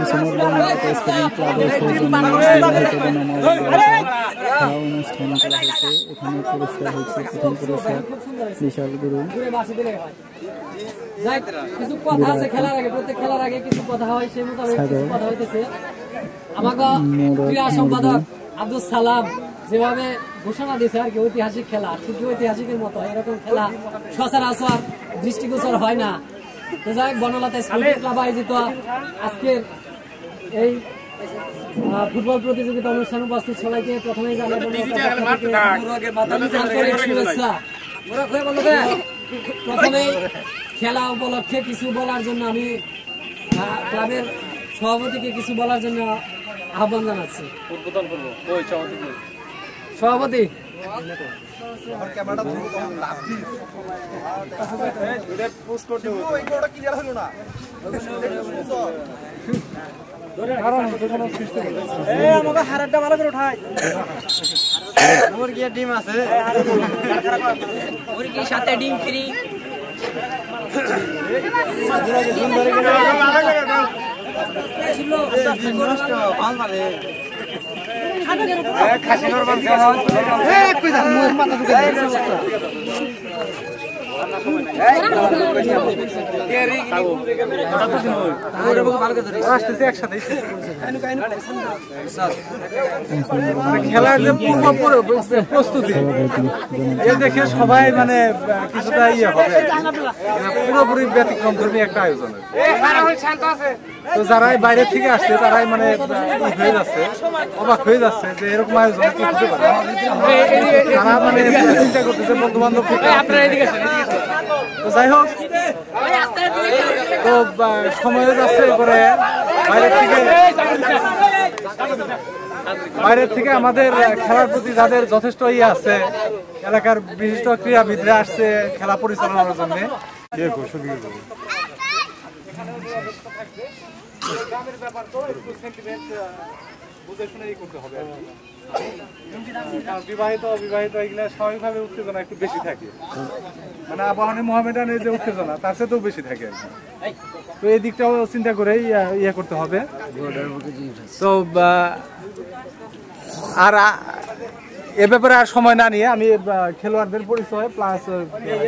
Sporting ক্লাবের সৌজন্যে অনুষ্ঠান করা হয়েছে। এখানে পুরস্কার হয়েছে, প্রথম পুরস্কার বিশাল গুরু। কিছু কথা আছে খেলার আগে, প্রত্যেক খেলার আগে কিছু কথা হয়, সেই মোতাবেক কথা হইতেছে। আমাকে ক্রীড়া সম্পাদক আব্দুল সালাম যেভাবে ঘোষণা দিয়েছে আর কি, ঐতিহাসিক খেলা ঠিক ঐতিহাসিকের মতো এরকম খেলা সচরাচর দৃষ্টিগোচর হয় না। তো যাই হোক, বনলতা স্পোর্টিং ক্লাব আয়োজিত আজকের এই ফুটবল প্রতিযোগিতা অনুষ্ঠান উপস্থিত সবাইকে প্রথমেই জানাই শুভেচ্ছা। প্রথমেই খেলা উপলক্ষে কিছু বলার জন্য আমি ক্লাবের সভাপতিকে কিছু বলার জন্য আহ্বান জানাচ্ছি। সভাপতি হারাটা ভালো করে উঠাই, আমার কি ডিম আছে, সাথে ডিম ফ্রি। খেলার যে প্রস্তুতি এ দেখে সবাই মানে কিছুটা ইয়ে হবে, পুরোপুরি ব্যতিক্রম ধর্মী একটা আয়োজন। তো যারাই বাইরে থেকে আসছে তারাই মানে হয়ে যাচ্ছে, অবাক হয়ে যাচ্ছে যে এরকম আয়োজন কি হতে পারে। তারা মানে চিন্তা করতেছে বন্ধু বান্ধব। তো যাই হোক, তো সময় যাচ্ছে, এরপরে বাইরের থেকে আমাদের খেলার প্রতি যাদের যথেষ্ট ইয়ে আছে, এলাকার বিশিষ্ট ক্রীড়াবিদরা আসছে খেলা পরিচালনার জন্য। বিবাহিত অবিবাহিত এগুলা স্বাভাবিকভাবে উত্তেজনা একটু বেশি থাকে, মানে আবাহনী মোহামেডানের যে উত্তেজনা তার সাথেও বেশি থাকে আর কি। তো এই দিকটাও চিন্তা করে ইয়ে করতে হবে। তো আর এ ব্যাপারে আর সময় না নিয়ে আমি খেলোয়াড়দের পরিচয় প্লাস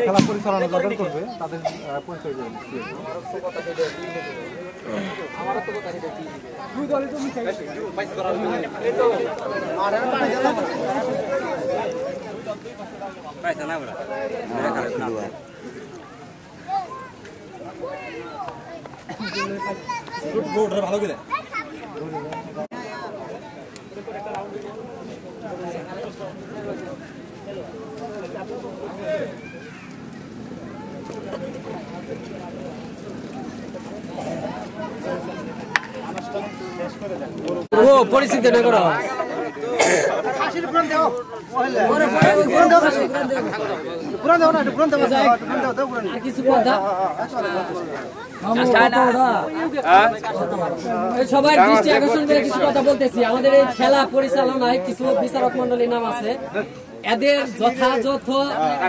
খেলা পরিচালনা যাদের করবে তাদের পরিচয় করে দিচ্ছি। ভালো করে পরিস্থিতি না করা সবাই দৃষ্টি আকর্ষণ করে কিছু কথা বলতেছি। আমাদের এই খেলা পরিচালনায় কিছু বিচারক মন্ডলীর নাম আছে, এদের যথাযথ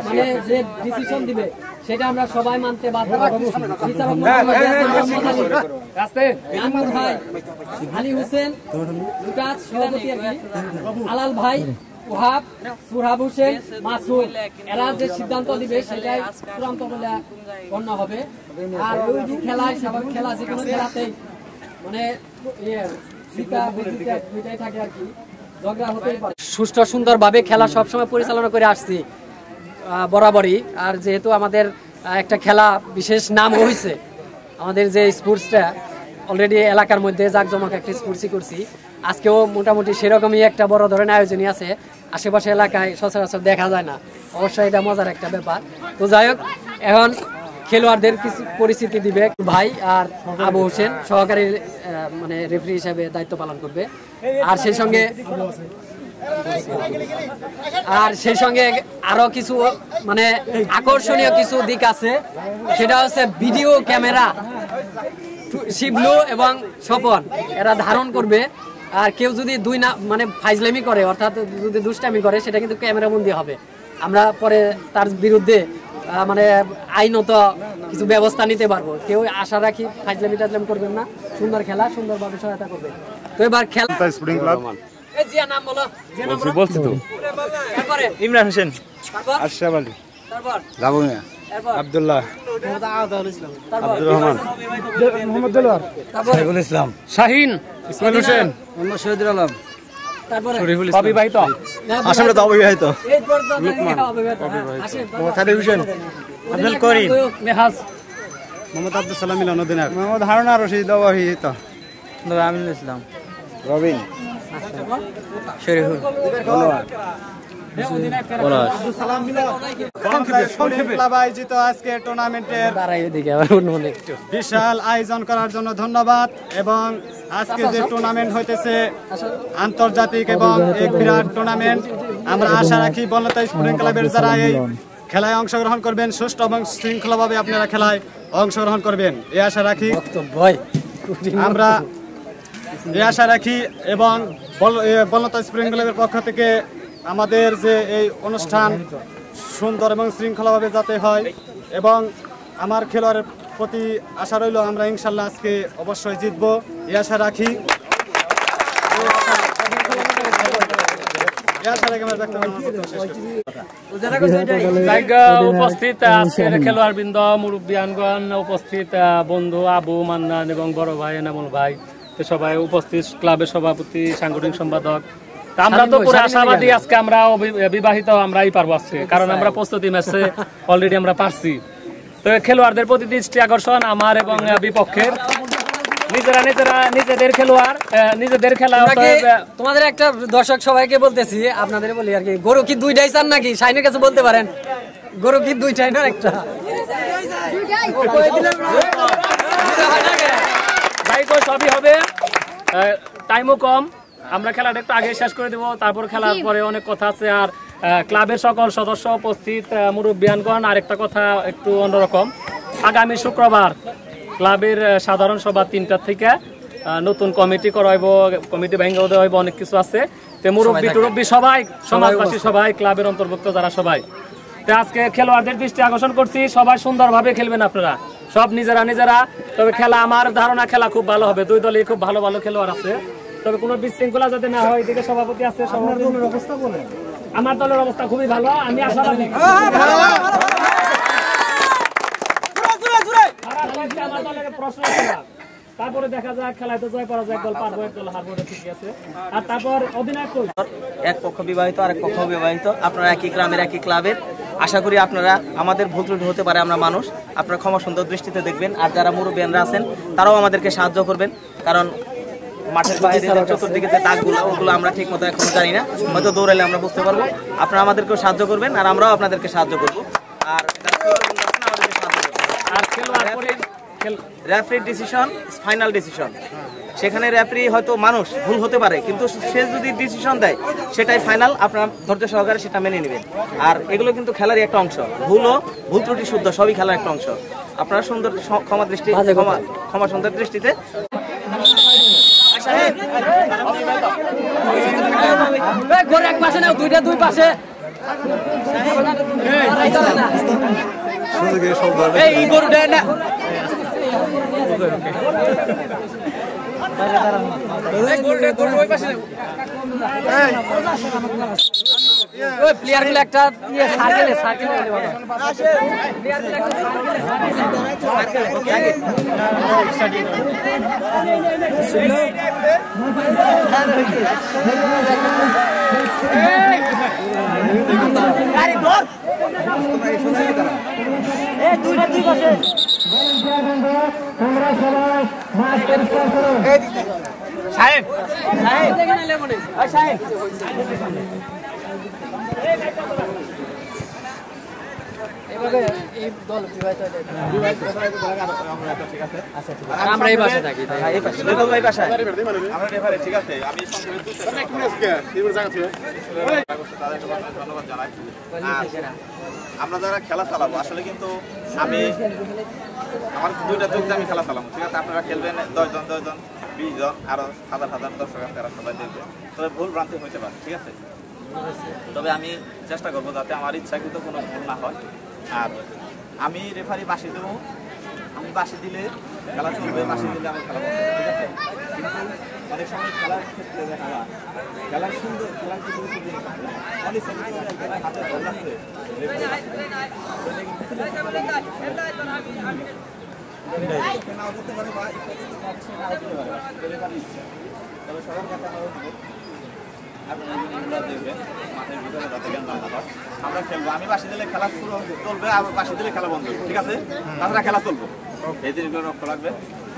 মানে যে ডিসিশন দিবে সেটা আমরা সবাই মানতে বাধ্য। বিচারক ভাই আলী হোসেন সভাপতি, আলাল ভাই ওহাব, সুরহাব হোসেন, মাসুদ, এরা যে সিদ্ধান্ত দিবে সেটাই চূড়ান্ত বলে গণ্য হবে। আর ওই যে খেলায় স্বাভাবিক খেলা, যে কোনো খেলাতেই মানে দুইটাই থাকে আর কি, ঝগড়া হতেই পারে। সুষ্ঠু সুন্দরভাবে খেলা সবসময় পরিচালনা করে আসছি বরাবরই। আর যেহেতু আমাদের একটা খেলা বিশেষ নাম হয়েছে, আমাদের যে স্পোর্টসটা অলরেডি এলাকার মধ্যে জাঁকজমক একটা স্পোর্টসই করছি, আজকেও মোটামুটি সেরকমই একটা বড় ধরনের আয়োজনই আছে, আশেপাশে এলাকায় সচরাচর দেখা যায় না। অবশ্যই এটা মজার একটা ব্যাপার। তো যাই হোক, এখন খেলোয়াড়দের কিছু পরিস্থিতি দিবে ভাই, আর আবু হোসেন সহকারী মানে রেফারি হিসেবে দায়িত্ব পালন করবে। আর সেই সঙ্গে আরো কিছু মানে আকর্ষণীয় কিছু দিক আছে, সেটা হচ্ছে ভিডিও ক্যামেরা শিবলু এবং স্বপন এরা ধারণ করবে। আর কেউ যদি মানে ফাইজলামি করে, অর্থাৎ যদি দুষ্টামি করে, সেটা কিন্তু ক্যামেরা বন্দী হবে। আমরা পরে তার বিরুদ্ধে মানে আইনত কিছু ব্যবস্থা নিতে পারবো। কেউ আশা রাখি ফাজলামি টাজলামি করবেন না, সুন্দর খেলা সুন্দরভাবে সহায়তা করবে। তো এবার খেলা স্পোর্টিং ক্লাব এই জিয়া নাম বলো, জিয়া নাম বলছি তো তারপরে ইমরান হোসেন, তারপর আশরাফ আলী, তারপর লাবুমিয়া, তারপর আব্দুল্লাহ, তারপর আব্দুর রহমান, মোহাম্মদ দেলোয়ার, তারপর সাইফুল ইসলাম, শাহিন, ইসমাইল হোসেন, মোহাম্মদ শহীদুল আলম, তারপর শরীফুল ইসলাম, অবিবাহিত, আসামে তো অবিবাহিত, এই পর্যন্ত অবিবাহিত, আসেন খালিদ হোসেন, আব্দুল করিম, মেহাজ, মোহাম্মদ আব্দুল সালাম মিলন, মোহাম্মদ হারুনা রশিদ, অবিবাহিত, আমিনুল ইসলাম, রবিন, শরীফুল, ধন্যবাদ। আয়োজিত আজকে টুর্নামেন্টের বিশাল আয়োজন করার জন্য ধন্যবাদ। এবং আজকে যে টুর্নামেন্ট হইতেছে আন্তর্জাতিক এবং এক বিরাট টুর্নামেন্ট, আমরা আশা রাখি বনলতা স্পোর্টিং ক্লাবের যারা এই খেলায় অংশগ্রহণ করবেন সুষ্ঠু এবং শৃঙ্খলাভাবে আপনারা খেলায় অংশগ্রহণ করবেন এই আশা রাখি আমরা এবং বনলতা স্পোর্টিং ক্লাবের পক্ষ থেকে আমাদের যে এই অনুষ্ঠান সুন্দর এবং শৃঙ্খলাভাবে যাতে হয়, এবং আমার খেলোয়াড়ের প্রতি আশা রইল আমরা ইনশাল্লাহ আজকে অবশ্যই জিতবো এই আশা রাখি। উপস্থিত আজকের খেলোয়াড় বৃন্দ, মুরব্বিয়ানগণ, উপস্থিত বন্ধু আবু, মান্নান এবং বড় ভাই এনামুল ভাই, সবাই উপস্থিত, ক্লাবের সভাপতি, সাংগঠনিক সম্পাদক। আমরা তো পুরো আশাবাদী আজকে আমরা বিবাহিত আমরাই পারবো আজকে, কারণ আমরা প্রস্তুতি ম্যাচে অলরেডি আমরা পারছি। তো খেলোয়াড়দের প্রতি দৃষ্টি আকর্ষণ আমার এবং বিপক্ষের, নিজেদের খেলোয়াড় নিজেদের খেলা। তোমাদের একটা দর্শক সবাইকে বলতেছি, আপনাদের বলি আর কি, গরু কি দুইটাই চান নাকি? শাইনের কাছে বলতে পারেন, গরু কি দুইটাই না একটা? ভাই কই সবই হবে, টাইমও কম, আমরা খেলাটা একটু আগে শেষ করে দেবো, তারপর খেলার পরে অনেক কথা আছে। আর ক্লাবের সকল সদস্য উপস্থিত, মুরব্বিয়ানগণ, আরেকটা কথা একটু অন্যরকম, আগামী শুক্রবার ক্লাবের সাধারণ সভা 3টার থেকে নতুন কমিটি করা হইব, কমিটি ভেঙে দেওয়া হইব, অনেক কিছু আছে। তো মুরব্বী সবাই, সমাজবাসী সবাই, ক্লাবের অন্তর্ভুক্ত যারা সবাই, তো আজকে খেলোয়াড়দের দৃষ্টি আকর্ষণ করছি, সবাই সুন্দরভাবে খেলবেন আপনারা, সব নিজেরা। তবে খেলা আমার ধারণা খেলা খুব ভালো হবে, দুই দলই খুব ভালো ভালো খেলোয়াড় আছে, তবে কোনো বিশৃঙ্খলা যাতে না হয়, এদিকে সভাপতি আছে। আমার দলের অবস্থা খুবই ভালো, আমি আশাবাদী। প্রশ্ন তারপরে দেখা যায় খেলায় তো জয় করা যায়, দল পারবো, এক দল হারবো, ঠিক আছে। আর তারপর অধিনায়ক এক পক্ষ বিবাহিত আর এক পক্ষ বিবাহিত, আপনারা একই গ্রামের একই ক্লাবের, আশা করি আপনারা আমাদের ভুল ত্রুটি হতে পারে, আমরা মানুষ, আপনারা ক্ষমা সুন্দর দৃষ্টিতে দেখবেন। আর যারা মুরব্বিয়ানরা আছেন তারাও আমাদেরকে সাহায্য করবেন, কারণ মাঠের বাইরে চতুর্দিকে যে দাগগুলো ওগুলো আমরা ঠিক মতো এখনো জানি না, হয়তো দৌড়াইলে আমরা বুঝতে পারবো। আপনারা আমাদেরকেও সাহায্য করবেন আর আমরাও আপনাদেরকে সাহায্য করবো। আর রেফারির ডিসিশন ফাইনাল ডিসিশন, সেখানে রেফারি হয়তো মানুষ, ভুল হতে পারে, কিন্তু সে যদি ডিসিশন দেয় সেটাই ফাইনাল, আপনারা ধৈর্য সহকারে সেটা মেনে নেবেন। আর এগুলো কিন্তু খেলারই একটা অংশ, ভুল ত্রুটি শুদ্ধ সবই খেলার একটা অংশ। আপনারা সুন্দর ক্ষমা সুন্দর দৃষ্টিতে এক পাশে নাও, দুই পাশে এই গরুটা না প্লেয়ার গুলো একটা দুই পাশে সাহেব আমরা এই বাসায় থাকি, ঠিক আছে। আমি আমরা যারা খেলা চালাবো, আসলে কিন্তু আমার 2টা চোখ দিয়ে আমি খেলা চালাবো, ঠিক আছে। আপনারা খেলবেন 10 জন 20 জন, আরো হাজার দর্শক আছে, তারা সবাই দেখবে, তবে ভুল ভ্রান্তি হইতে পারে, ঠিক আছে। তবে আমি চেষ্টা করবো যাতে আমার ইচ্ছাকৃত কোনো ভুল না হয়। আর আমি রেফারি বাসি দেবো, আমি বাসি দিলে খেলা চলবে, বাসি দিলে আমি খেলা করবো, ঠিক আছে? কিন্তু অনেক সময় খেলার ক্ষেত্রে দেখা যায় খেলার সুন্দর খেলার কিছু কিছু জিনিস আছে অনেক হাতে ধরে রাখছে নাও করতে পারে বা নাও করতে পারে, তবে সবার কথা দেখবেন মাঠের ভিতরে যাতে জ্ঞান না হয়। আমরা খেলবো, আমি বাসি দিলে খেলা শুরু চলবে, আবার বাসি দিলে খেলা বন্ধ হবে, ঠিক আছে? তাছাড়া খেলা চলবো, এই জিনিসগুলো লক্ষ্য রাখবে।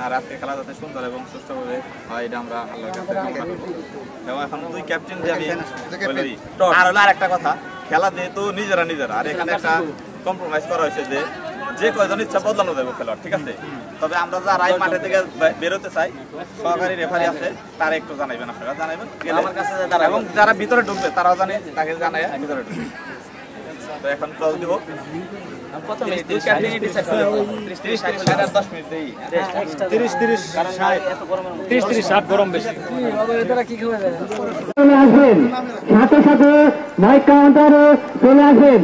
আর আজকে খেলা যাতে সুন্দর এবং সুষ্ঠুভাবে হয় এটা আমরা আল্লাহর কাছে কামনা করবো। এবং এখন দুই ক্যাপ্টেন যে আমি বলি, আর হলো আরেকটা কথা, খেলা যেহেতু নিজেরা আর এখানে একটা কম্প্রোমাইজ করা হয়েছে যে কয়জন ইচ্ছা বদলানো যাবে খেলোয়াড়, ঠিক আছে? তবে আমরা যারা এই মাঠে থেকে বেরোতে চাই, সহকারী রেফারি আছে, তারা একটু জানাইবেন, আপনারা জানাইবেন আমার কাছে, এবং যারা ভিতরে ঢুকবে তারাও জানে, তাকে জানাই ভিতরে ঢুকবে। তো এখন ক্লোজ দিব, প্রথমে দুই ক্যাপ্টেনই ডিসাইড করে 30 60 আর 10 মিনিট দেই, 30 60 30 60 গরম বেশি। এরা কি খাবে? চলে আসবেন, সাথে সাথে মাইক কাউন্টারে চলে আসবেন।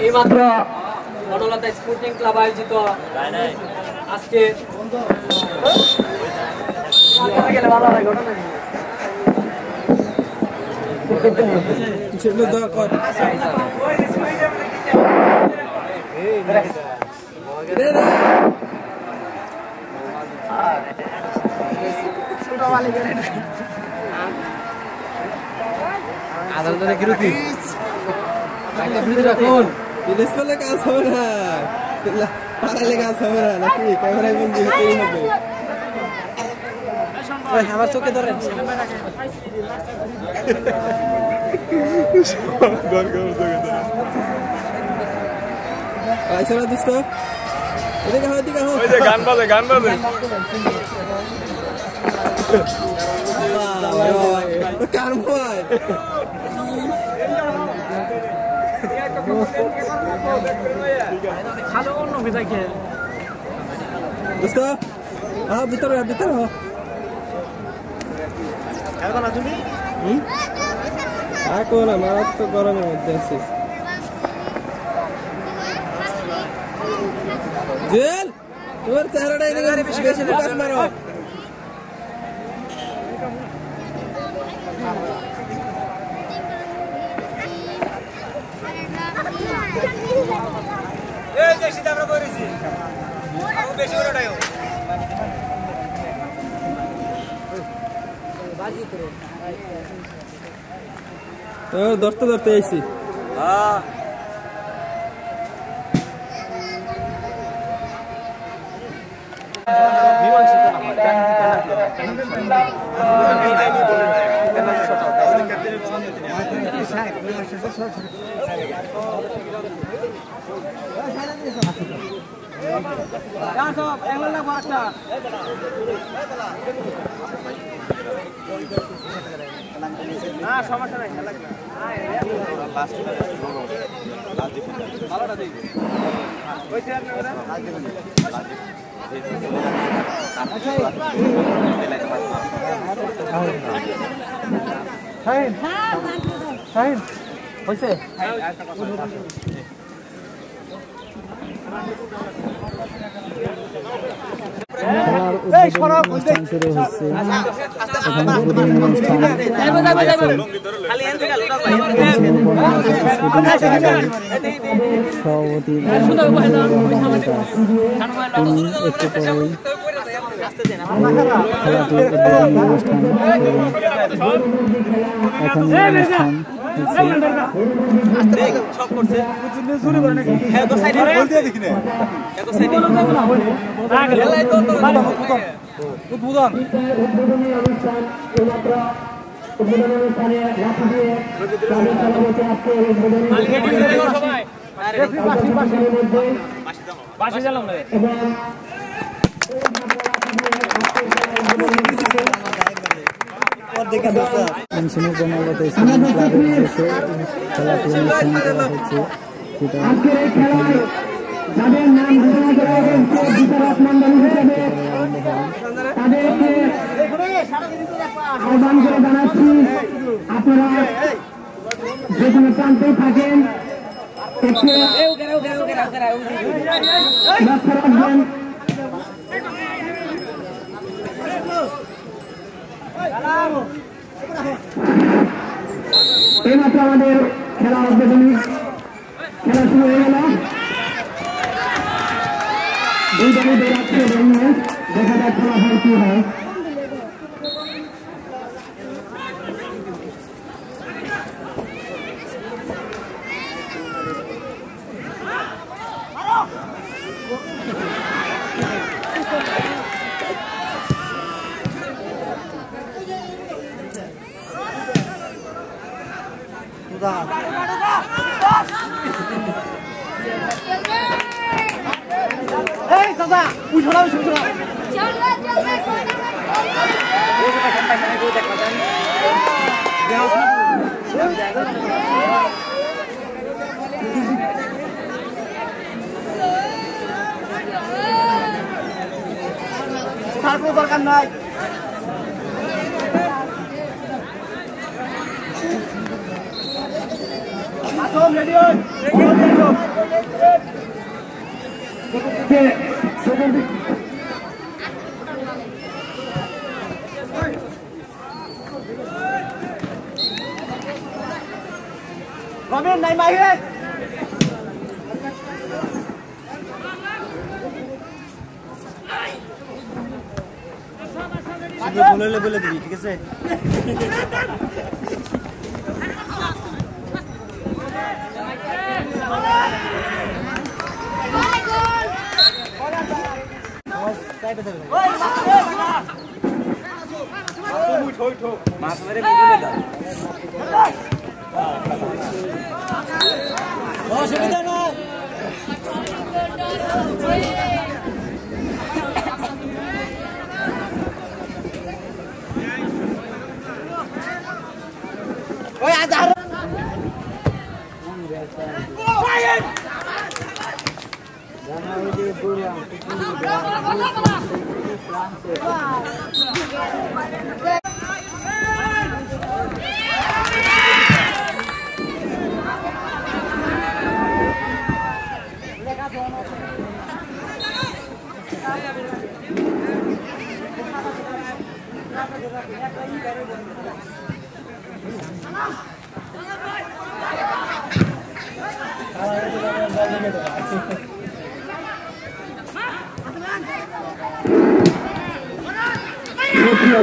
এইমাত্র বনলতা স্পোর্টিং ক্লাব আয়োজিত আজকে আদালতে বিরতি রাখুন, বিদেশ করলে কাজ হবে না, পালাইলে কাজ হবে না, নাকি ক্যামেরায় বন্দি হতেই হবে। আমার চোখে ধরেন, আচ্ছা দোস্ত, এদিকে হো, এদিকে হো, গান বাজে কার ভয় দোস্ত, ভিতরে হ। এখন আমার তো গরমের মধ্যে আছিস। জেল তোমার চেহারাটা এদিকে বেশি ফোকাস মারো। ধরতে ধরতে আইছি। সমস্যা নাই, হয়েছে খেলার অনুষ্ঠান শুরু হচ্ছে। এখানে উদ্বোধনী অনুষ্ঠান সভাপতি তিনি একটু পরেই খেলাটির উদ্বোধনী অনুষ্ঠান এখন অনুষ্ঠান পেনশনের জমাগত ইসলামী ক্লাবের উদ্দেশ্যে খেলাটি অনুষ্ঠান করা হচ্ছে যেটা যাদের নাম ঘোষণা করা হয়েছে বিচারক মন্ডল হিসেবে তাদেরকে আহ্বান করে জানাচ্ছি আপনারা যে কোনো প্রান্তে থাকেন একটু লক্ষ্য রাখবেন। এইমাত্র আমাদের খেলা উদ্বোধনী খেলা শুরু হয়ে গেল। দুই দলে বেরাচ্ছে দেখা যাক ফলাফল কি হয়। দরকার নাই রমেন নাই মাহিরে বলে দিবি ঠিক আছে। মাছ মেরে অসুবিধা না ওই আজার জানা হইলে বললাম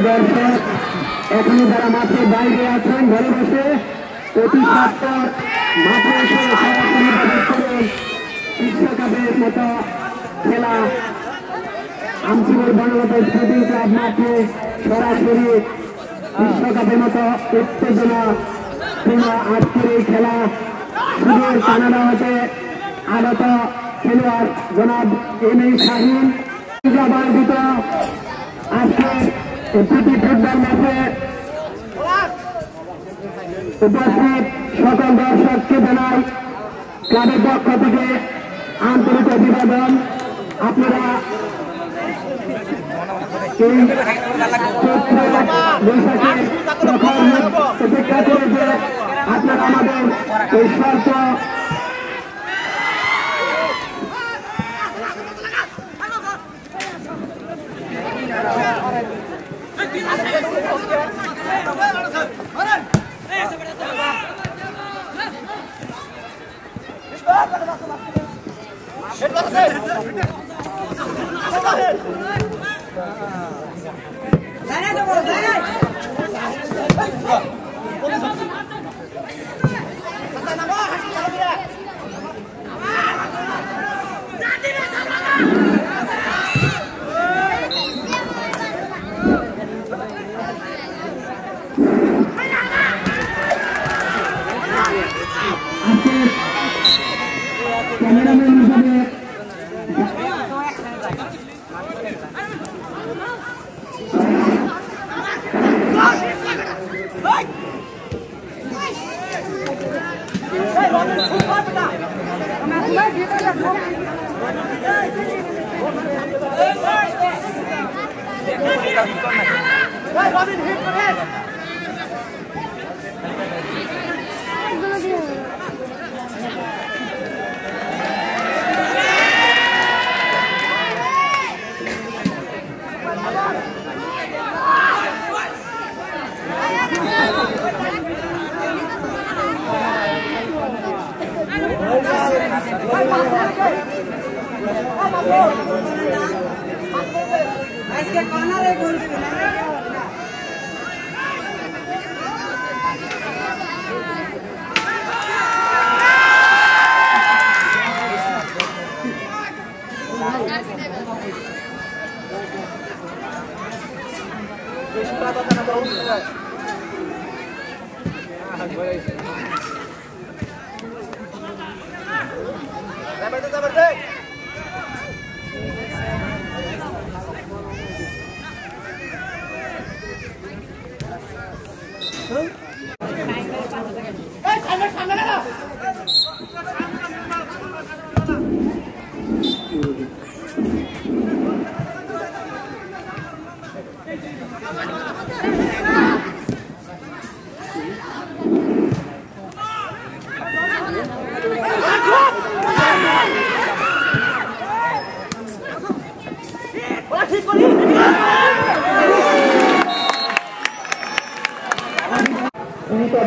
দর্শক এখনো যারা মাঠের বাইরে আছেন ঘরে বসে অতি সত্তর মাঠে এসে সরাসরি বিশ্বকাপের মতো খেলা আমচিপুর বনগত স্পোর্টিং ক্লাব মাঠে সরাসরি বিশ্বকাপের মতো উত্তেজনা পূর্ণ আজকের এই খেলা সুদূর কানাডা হতে আগত খেলোয়াড় জনাব এম.এ. শাহীন আয়োজিত আজকে দুটি ফুটবল ম্যাচে উপস্থিত সকল দর্শককে জানাই ক্লাবের পক্ষ থেকে আন্তরিক অভিবাদন। আপনারা অপেক্ষা করে যে আপনারা আমাদের এই শর্ত ক্যামেরাম্যান হিসাবে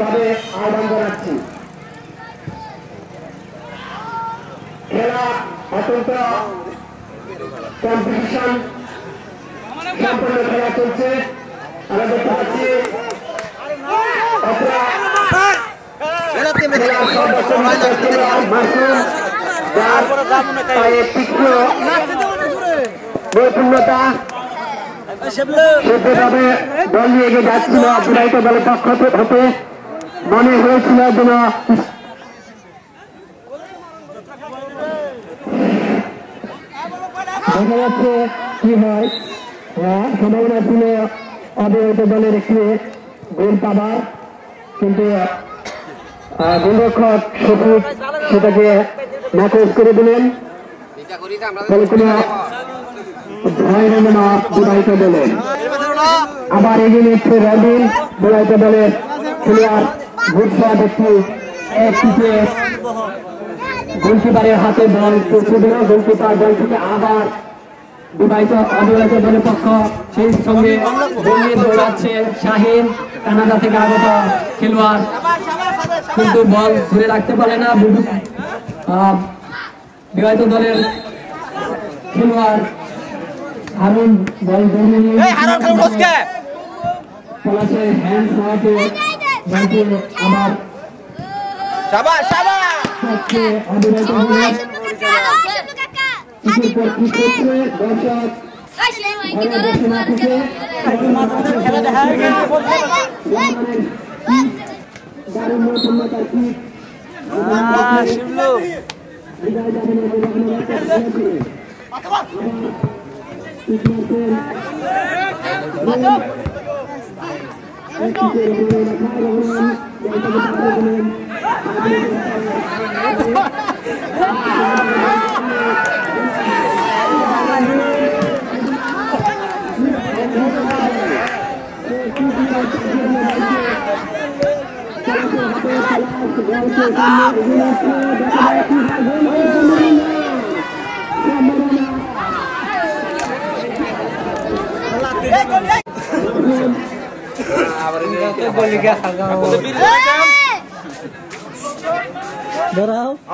ভাবে আহ্বান জানাচ্ছি। খেলা অত্যন্ত কম্পিটিশন সম্পন্ন খেলা চলছে। আমরা দেখতে পাচ্ছি বৈপূর্ণতা সেভাবে দল নিয়ে এগিয়ে যাচ্ছিল। বিবাহিত দলের পক্ষ হতে মনে হয়েছিল যেন দেখা যাচ্ছে কি হয়। সম্ভাবনা ছিল অবিবাহিত দলের একটি গোল পাবার, কিন্তু গোলরক্ষক সবুজ সেটাকে নাকচ করে দিলেন। ফলে কোনো ভয় হবে না বিবাহিত দলের। আবার এগিয়ে নিচ্ছে রবিন। বিবাহিত দলের খেলোয়াড় ভুটশট একটি গোলকিপারের হাতে বল পৌঁছে দিল। গোলকিপার বল থেকে আবার বিবাহিত অবিবাহিত দলের পক্ষ সেই সঙ্গে দৌড়াচ্ছে শাহিন, কানাডা থেকে আগত খেলোয়াড়, কিন্তু বল ধরে রাখতে পারে না বিবাহিত দলের খেলোয়াড় হারুন। বল দৌড়ে নিয়ে পলাশের হ্যান্ড হওয়াতে আবার অবিবাহিত দলের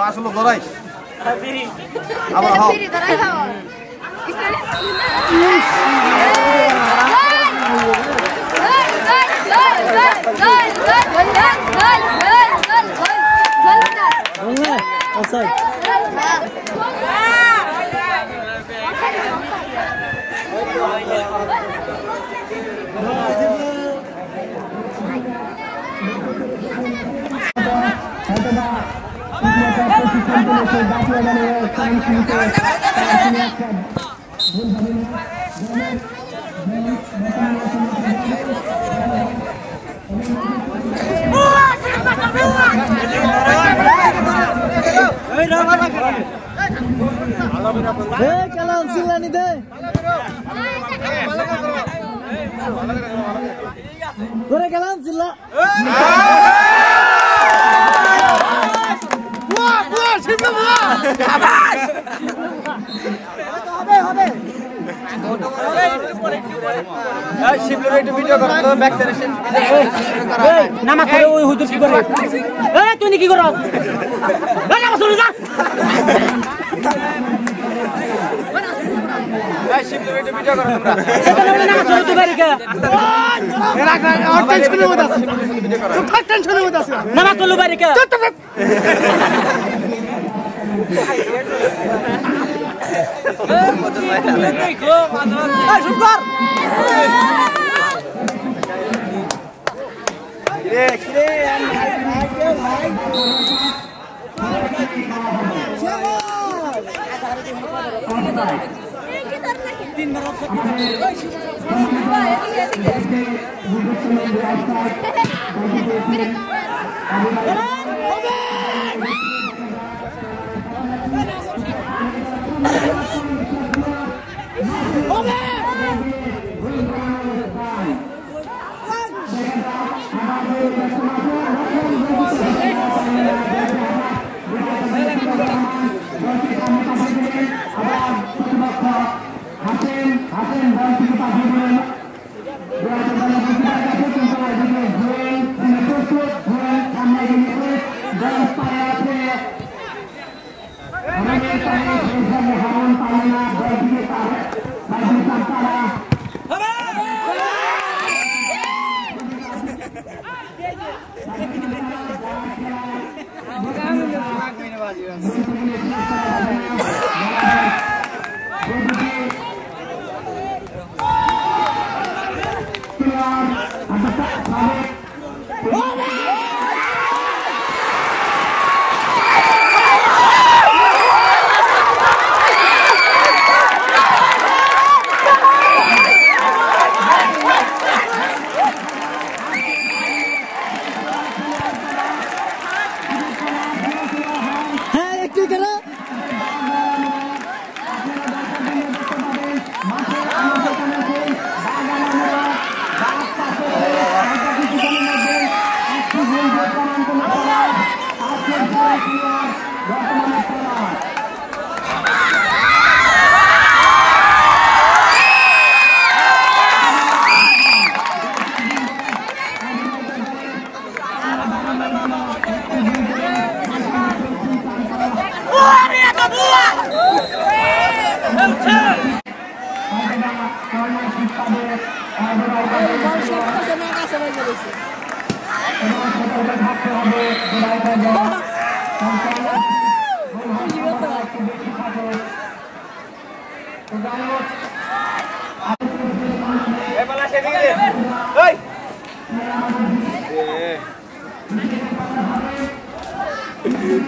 আসলে ধরাই আবার হাও করে গেলাম জিল্লা তুই কি করো নামাজ চলু বাড়ি কে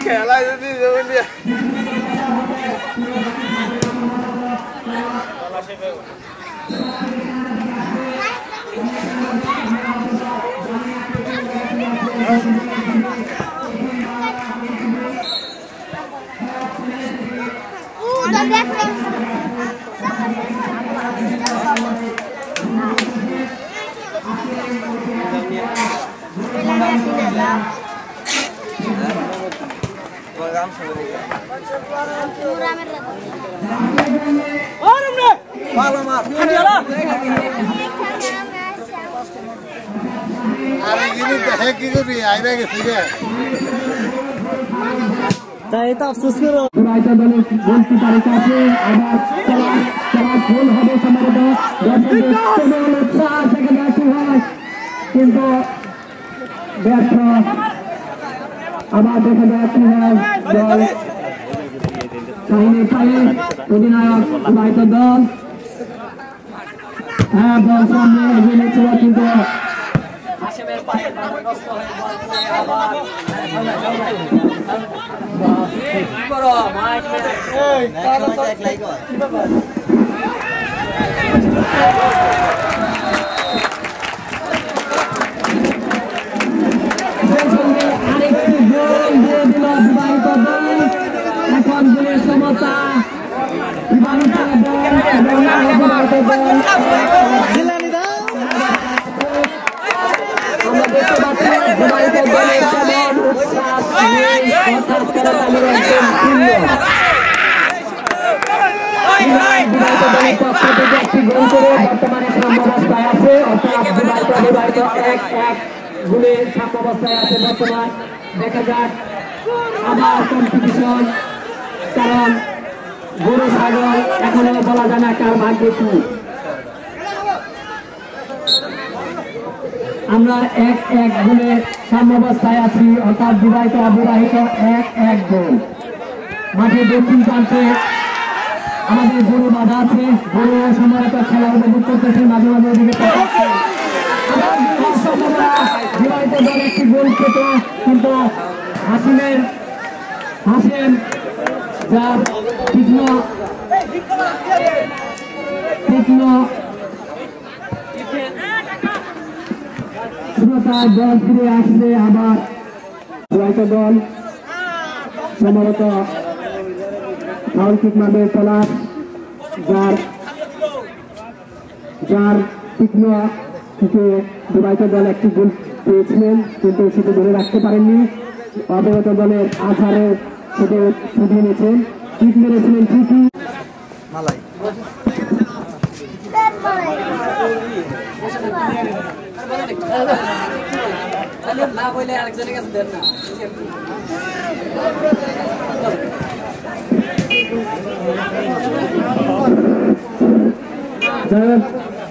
খেলা যদি তাই তো আফসোস করো কিন্তু ব্যর্থ আবার দেখা যাচ্ছে দল শাহিনের পায়ে অধিনায়ক বিবাহিত দল হ্যাঁ বল সামনে এগিয়ে নিচ্ছিল কিন্তু এখন গোলের সমতা বিবাহিত দল এবং বিবাহিত দলের পক্ষ থেকে একটি গোল করে বর্তমানে সাম্যাবস্থায় আছে, অর্থাৎ বিবাহিত অবিবাহিত 1-1 গোলে সাম্যাবস্থায় আছে বর্তমান। দেখা যাক আবার কম্পিটিশন, কারণ গরু ছাগল এখনো বলা যায় না কার ভাগ্যে কি। আমরা 1-1 গোলে সাম্যাবস্থায় আছি, অর্থাৎ বিবাহিত অবিবাহিত 1-1 গোল। মাঠের দক্ষিণ প্রান্তে আমাদের গরু বাধা আছে, গরু সম্ভবত খেলা উপভোগ করতেছে, মাঝে মাঝে ওদিকে বিবাহিত দল একটি গোল পেত, কিন্তু হাসেন যার তীক্ষ্ণ দল ফিরে আসছে। আবার বিবাহিত দল সম্ভবত ফাউল কিক মারবে পলাশ, যার তীক্ষ্ণ থেকে বিবাহিত দল একটি গোল পেয়েছিলেন, কিন্তু সেটি ধরে রাখতে পারেননি। অবিবাহিত দলের আধারে সেটি ছুটিয়ে নিয়েছেন, কিক মেরেছিলেন ঠিকই। না বলে আরেকজনের কাছে দেন না।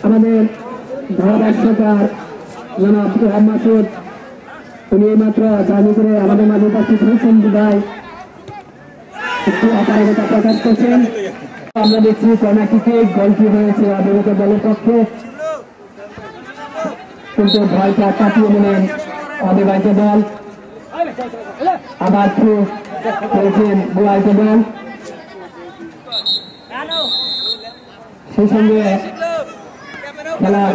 আমাদের ধারাভাষ্যকার জনাব মাসুদ, উনি মাত্র জানি করে আমাদের মাঝে উপস্থিত হয়েছেন বিদায় একটু অপারগতা প্রকাশ করছেন। আমরা দেখছি কর্নাকিকে গোলটি হয়েছে অবিবাহিত দলের পক্ষে, কিন্তু ভয়টা কাটিয়ে নিলেন অবিবাহিত দল। আবার করেছেন বিবাহিত দল, সেই সঙ্গে খেলার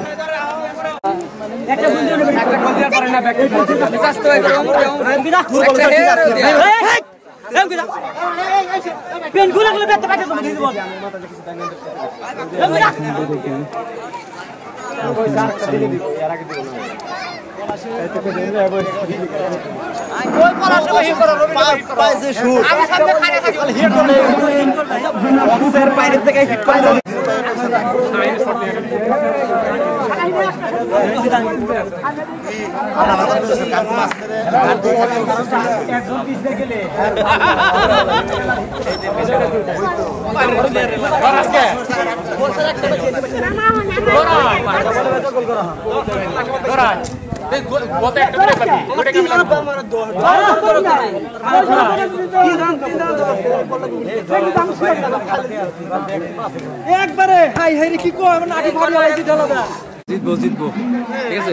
একবারে হাই হাই রে কি কো আমরা নাকি ভালো লাগছে ঢালাটা জিতবো ঠিক আছে।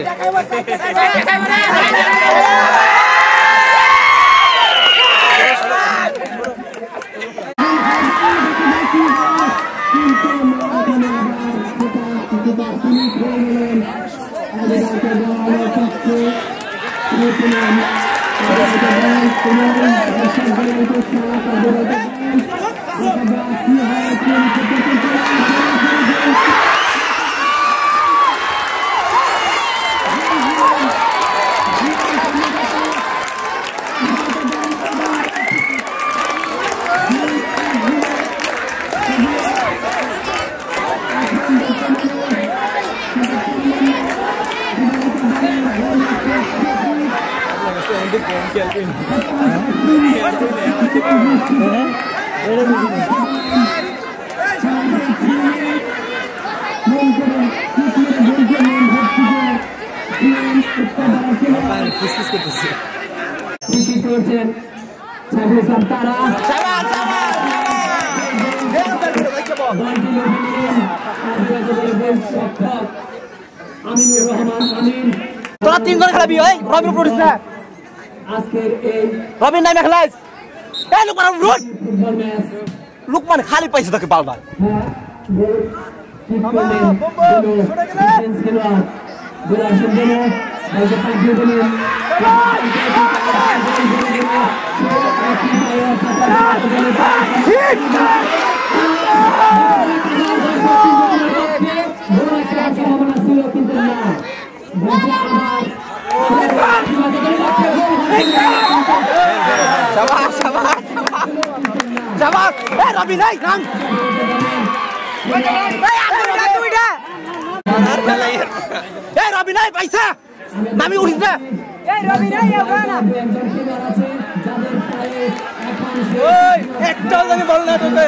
তোরা তিনজন খেলাবি ওই রবির উপর উঠিস না আজকের এই রবির নামে খেলাইস এই লুকমান খালি পাইছে তোকে বারবার রবি নাই পাইছা নামি উঠিস না একটা বল না তোকে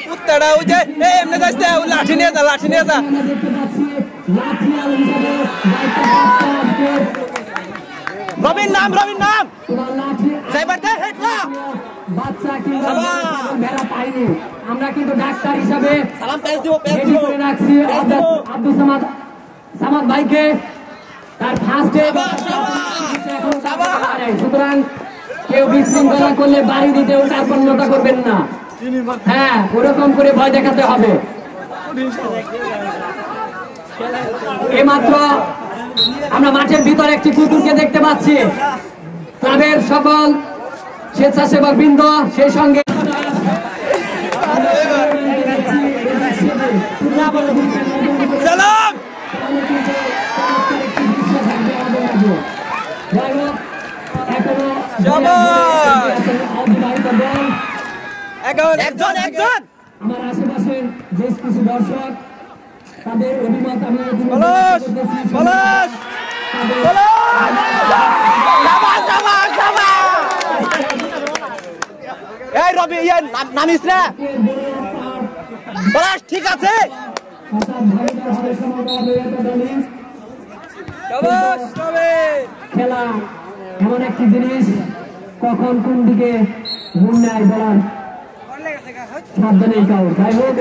কুত্তাটা ওই যে এমনি যাচ্ছে লাঠি নিয়ে যা লাঠি নিয়ে যা রবির নাম আমরা কিন্তু ডাক্তার হিসাবে রাখছি আব্দুল সামাদ ভাইকে তার ফার্স্টে সুতরাং কেউ বিশৃঙ্খলা করলে বাড়ি দিতে কার্পণ্যতা করবেন না। হ্যাঁ, ওরকম করে ভয় দেখাতে হবে। এইমাত্র আমরা মাঠের ভিতরে একটি কুকুরকে দেখতে পাচ্ছি। ক্লাবের সকল স্বেচ্ছাসেবক বৃন্দ সেই সঙ্গে আমার আশেপাশের বেশ কিছু দর্শক তাদের অভিমত আমি নামিস না ঠিক আছে খেলা এমন একটি জিনিস কখন কোন দিকে ঘুম নেয় বলার সাধ্য নেই কাউর। যাই হোক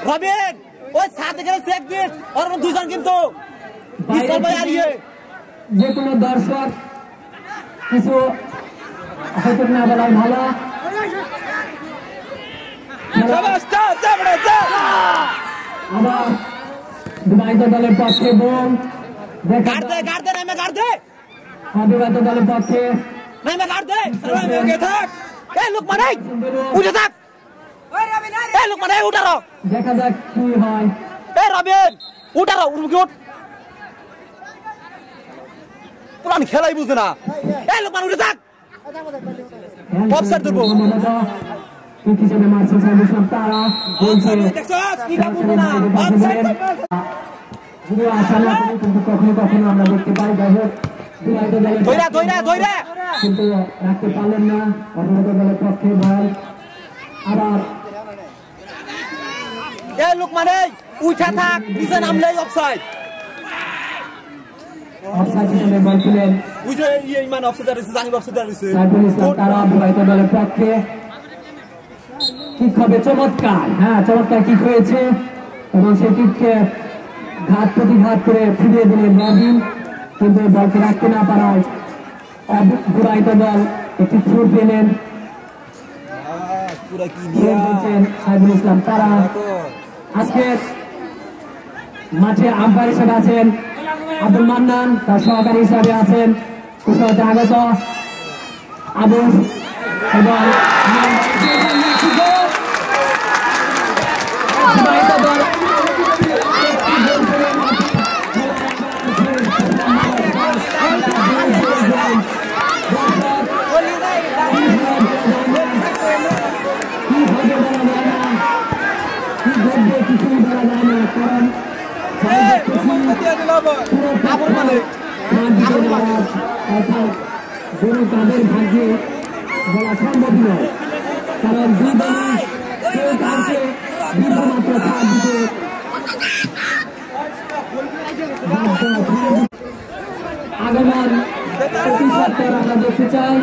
রবিন ওই সাথে গেলে চেক দিস ওর দুজন কিন্তু যে কোনো দর্শক কিছু হয়তো না বলাই ভালো। আবার বিবাহিত দলের পক্ষে বোম অবিবাহিত দলের পক্ষে দেখা যাক কি হয়। পুরান খেলাই বুঝে না উঠে থাক হিসেবে মারছে তারা যদিও আশা না করি কিন্তু কখনো কখনো আমরা দেখতে পাই। যাই হোক কিন্তু রাখতে পারলেন না অবিবাহিত দলের পক্ষে বল। আবার লোক মানে উঠা থাক নিচে নামলেই অফসাইড হিসেবে বল ছিলেন তারা অবিবাহিত দলের পক্ষে। কিক হবে চমৎকার, হ্যাঁ চমৎকার কিক হয়েছে এবং সেই কিককে ঘাত প্রতিঘাত করে ফিরিয়ে দিলেন রবিন, কিন্তু বলকে রাখতে না পারায় অবিবাহিত দল একটি থ্রো পেলেন। সাইদুল ইসলাম তারা আজকে মাঠে আম্পায়ার হিসেবে আছেন আব্দুল মান্নান, তার সহকারী হিসাবে আছেন কুশলতে আগত আবু এবং তাদের ভাগ্যে বলা সম্ভব নয়, কারণ দুই দলে কেউ কাউকে বিন্দুমাত্র ছাড় দিতে আগমন প্রতি সপ্তাহে আমরা দেখতে চাই।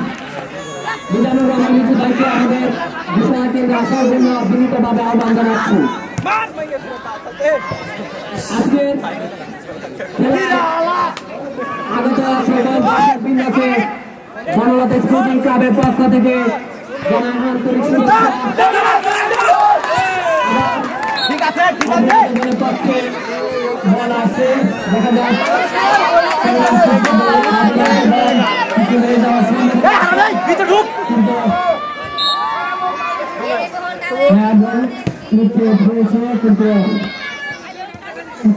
মিজানুর রহমান মিজু ভাইকে আমাদের ঘোষণা কেন্দ্রে আসার জন্য বিনীতভাবে আহ্বান জানাচ্ছি। আজকে আগত সকল দর্শকবৃন্দকে বনলতা স্পোর্টিং ক্লাবের পক্ষ থেকে জানাই আন্তরিক শুভেচ্ছা। পক্ষে বল আসছে, দেখা যাক হয়েছে কিন্তু কিন্তু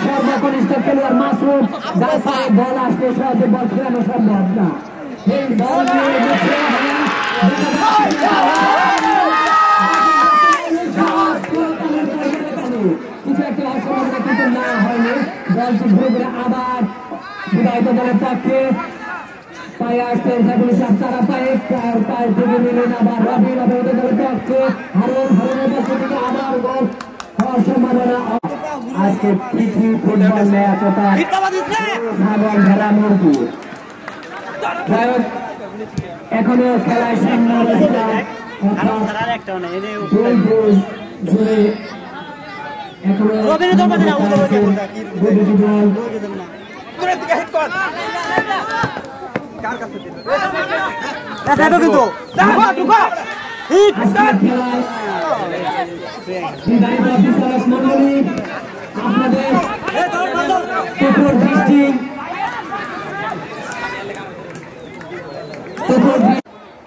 সর্বকনিষ্ঠ খেলোয়াড় মাসুদ যার পায়ে বল আসতে সহজে বল ফেরানো সম্ভব না। এই বল কিছু একটা অসম্ভাবনা কিন্তু না হয়নি। বলটি ঘুরে ঘুরে আবার বিদায়িত দলের পক্ষে পায়ে আসছেন তারা পায়ে থেকে নিলেন আবার রবি দলের পক্ষে হারুনের পক্ষ থেকে আবার গোল হওয়ার সম্ভাবনা। আজকে পৃথিবী ফুটবল ম্যাচ ছাগল ভেড়া মুরগি এখনো খেলায় সামনে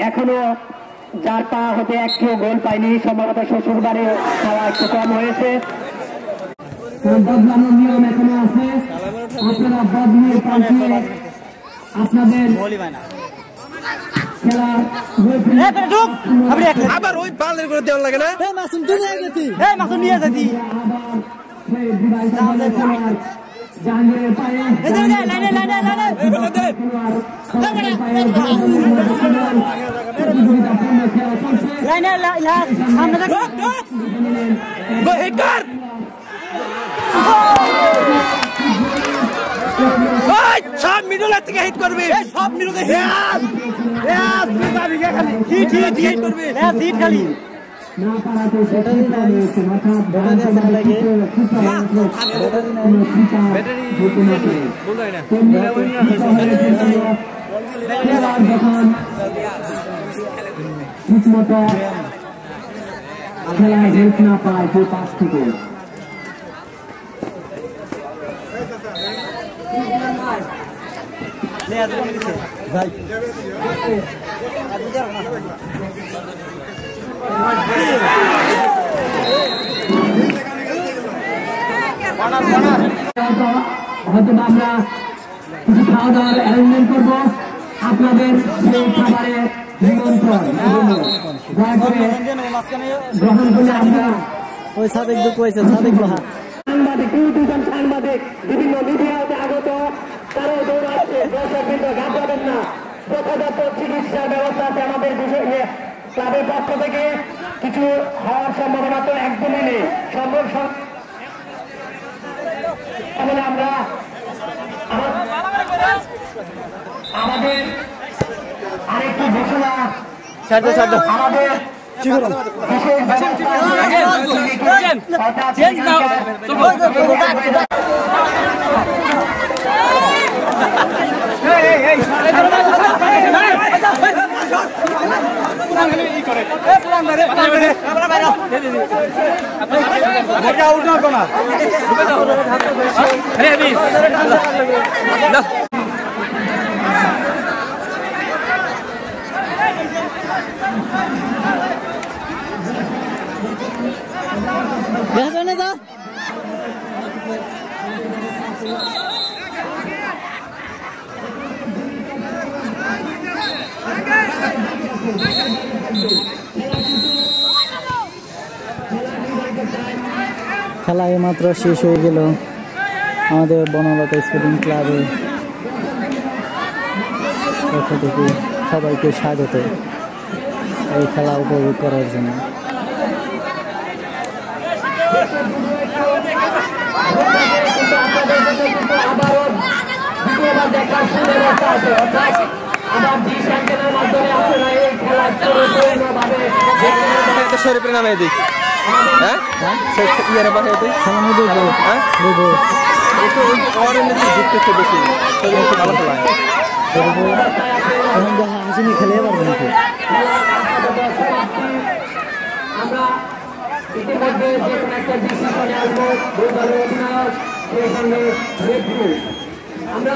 এখনো যার পা হতে একটু গোল পায়নি, সম্ভবত শ্বশুরবারে খাওয়া একটু কম হয়েছে। বদলানোর নিয়ম এখনো আছে, আপনারা বদলিয়ে পাল্টিয়ে আপনাদের খেলা আবার ওই পালের করে দেওয়া লাগে না। জাহাঙ্গীরের পায়ে সব মিডলের থেকে হিট করবি, সব মিডলে হিট খালি না পারাতে সেটাই না হয়েছে ঠিক মতো খেলায় হেল্প না পায় সেই পাশ থেকে হয়তো আমরা কিছু খাওয়া দাওয়ার অ্যারেঞ্জমেন্ট করবো, আপনাদের সেই খাবারের নিমন্ত্রণ দয়া করে গ্রহণ করে আমরা ওই সাদেক দুঃখ হয়েছে সাদেক লোহা সাংবাদিক দুজন সাংবাদিক বিভিন্ন মিডিয়াতে আগত তারাও দৌড়াচ্ছে, দর্শক কিন্তু ঘাবড়াবেন না, যথাযথ চিকিৎসা ব্যবস্থা আছে আমাদের বিষয়ে ক্লাবের পক্ষ থেকে। কিছু হওয়ার সম্ভাবনা তো একদমই নেই, সম্ভব তাহলে আমরা আমাদের আরেকটি ঘোষণা আমাদের খেলা এইমাত্র শেষ হয়ে গেল আমাদের বনলতা স্পোর্টিং ক্লাবের পক্ষ থেকে সবাইকে স্বাগত এই খেলা উপভোগ করার জন্য। শরীফের নামে দিই, হ্যাঁ ইয়ারে পাঠিয়ে দিই, এখন দেখা হাসিনি খেলে পারবো নাকি আমরা ইতিমধ্যে যে কোনো একটা ডিসিশনে আসবো দুই দলের অধিনায়ক সেই সঙ্গে আমরা